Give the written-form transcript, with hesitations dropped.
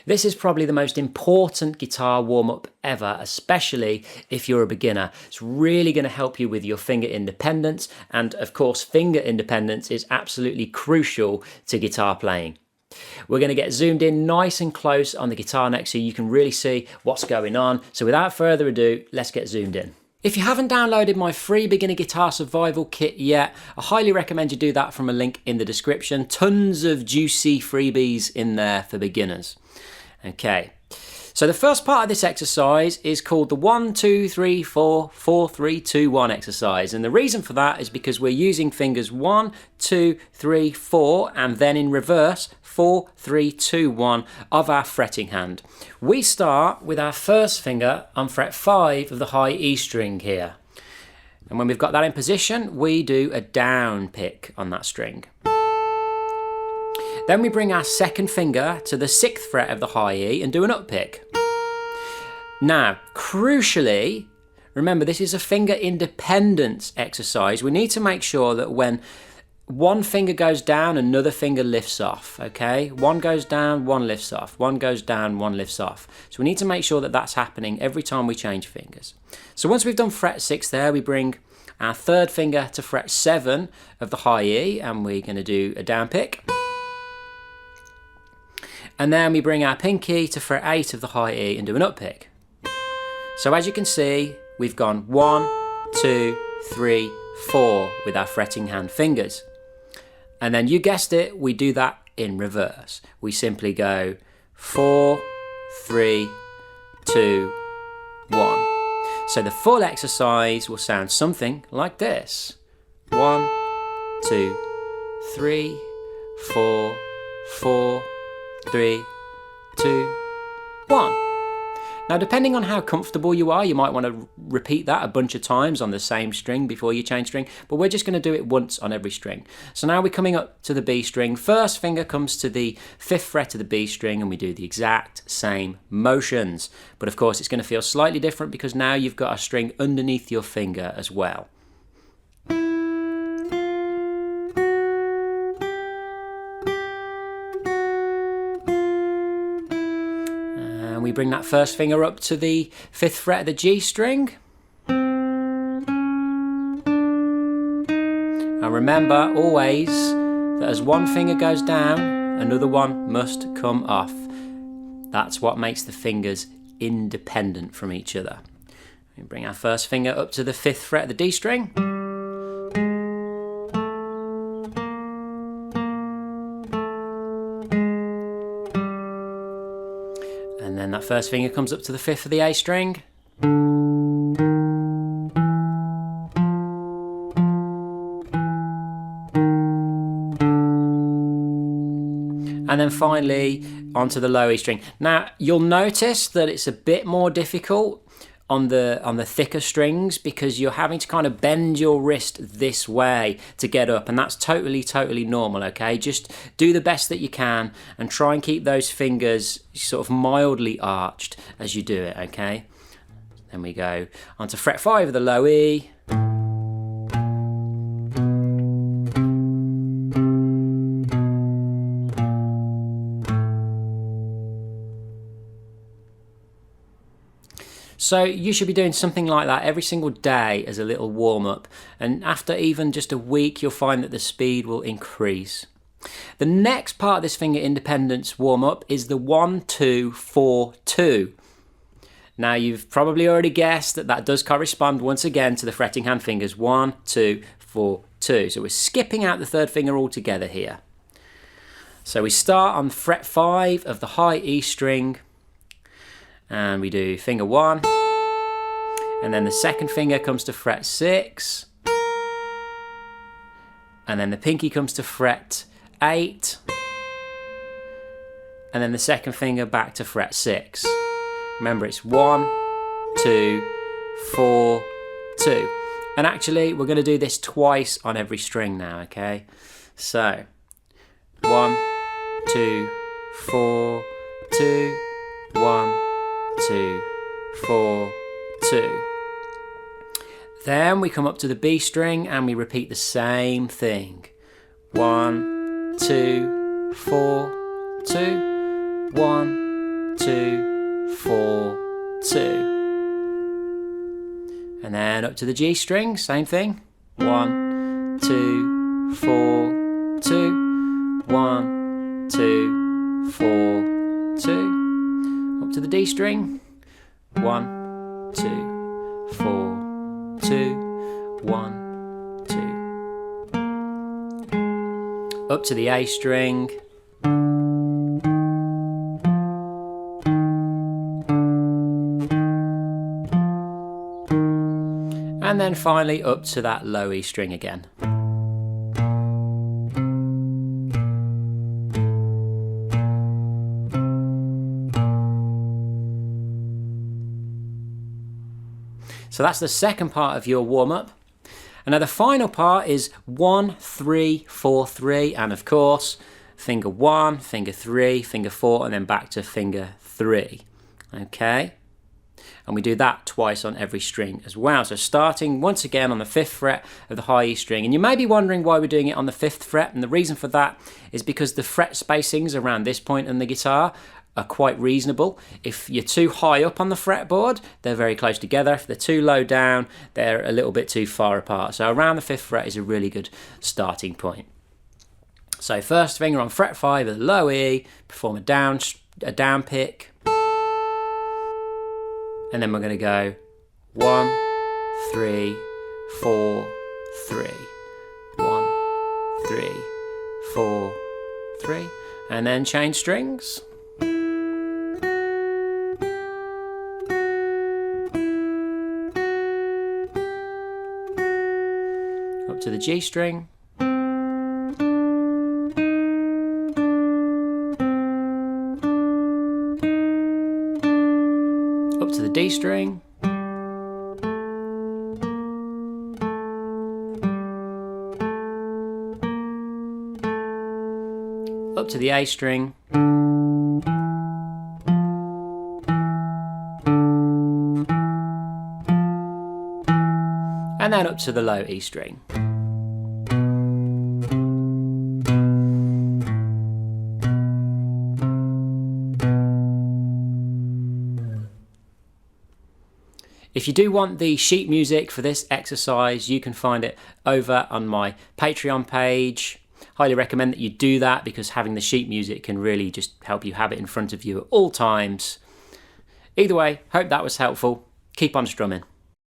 This is probably the most important guitar warm-up ever, especially if you're a beginner. It's really going to help you with your finger independence, and of course finger independence is absolutely crucial to guitar playing. We're going to get zoomed in nice and close on the guitar neck so you can really see what's going on. So without further ado, let's get zoomed in. If you haven't downloaded my free beginner guitar survival kit yet, I highly recommend you do that from a link in the description. Tons of juicy freebies in there for beginners. Okay, so the first part of this exercise is called the 1, 2, 3, 4, 4, 3, 2, 1 exercise. And the reason for that is because we're using fingers 1, 2, 3, 4, and then in reverse, 4, 3, 2, 1 of our fretting hand. We start with our first finger on fret 5 of the high E string here. And when we've got that in position, we do a down pick on that string. Then we bring our second finger to the 6th fret of the high E and do an up pick. Now, crucially, remember this is a finger independence exercise. We need to make sure that when one finger goes down, another finger lifts off, okay? One goes down, one lifts off. One goes down, one lifts off. So we need to make sure that that's happening every time we change fingers. So once we've done fret 6 there, we bring our third finger to fret 7 of the high E and we're going to do a down pick. And then we bring our pinky to fret 8 of the high E and do an up pick. So as you can see, we've gone 1, 2, 3, 4 with our fretting hand fingers. And then you guessed it, we do that in reverse. We simply go 4, 3, 2, 1. So the full exercise will sound something like this. 1, 2, 3, 4, 4, 3, 2, 1. Now depending on how comfortable you are, you might want to repeat that a bunch of times on the same string before you change string, but we're just going to do it once on every string. So now we're coming up to the B string. First finger comes to the 5th fret of the B string and we do the exact same motions. But of course it's going to feel slightly different because now you've got a string underneath your finger as well. We bring that first finger up to the 5th fret of the G string. And remember always that as one finger goes down, another one must come off. That's what makes the fingers independent from each other. We bring our first finger up to the 5th fret of the D string. And then that first finger comes up to the 5th of the A string. And then finally onto the low E string. Now you'll notice that it's a bit more difficult on the thicker strings because you're having to kind of bend your wrist this way to get up, and that's totally normal, okay? Just do the best that you can and try and keep those fingers sort of mildly arched as you do it, okay? Then we go onto fret 5 of the low E. So you should be doing something like that every single day as a little warm-up, and after even just a week you'll find that the speed will increase. The next part of this finger independence warm-up is the 1, 2, 4, 2. Now you've probably already guessed that that does correspond once again to the fretting hand fingers 1, 2, 4, 2. So we're skipping out the third finger altogether here. So we start on fret 5 of the high E string, and we do finger 1, and then the second finger comes to fret 6, and then the pinky comes to fret 8, and then the second finger back to fret 6. Remember, it's 1, 2, 4, 2. And actually we're going to do this twice on every string now, okay? So 1, 2, 4, 2, 1, 2, 4, 2. Then we come up to the B string and we repeat the same thing. 1, 2, 4, 2, 1, 2, 4, 2. And then up to the G string, same thing. 1, 2, 4, 2. 1, 2, 4, 2. Up to the D string. 1, 2, 4, 2. 1, 2. Up to the A string. And then finally up to that low E string again. So that's the second part of your warm-up. And now the final part is 1, 3, 4, 3, and of course, finger 1, finger 3, finger 4, and then back to finger 3. Okay? And we do that twice on every string as well. So starting once again on the 5th fret of the high E string. And you may be wondering why we're doing it on the 5th fret, and the reason for that is because the fret spacings around this point in the guitar are quite reasonable. If you're too high up on the fretboard, they're very close together. If they're too low down, they're a little bit too far apart. So around the 5th fret is a really good starting point. So first finger on fret 5 of the low E, perform a down pick. And then we're going to go 1, 3, 4, 3. 1, 3, 4, 3. And then change strings. Up to the G string. Up to the D string. Up to the A string. And then up to the low E string. If you do want the sheet music for this exercise, you can find it over on my Patreon page. Highly recommend that you do that because having the sheet music can really just help you have it in front of you at all times. Either way, hope that was helpful. Keep on strumming.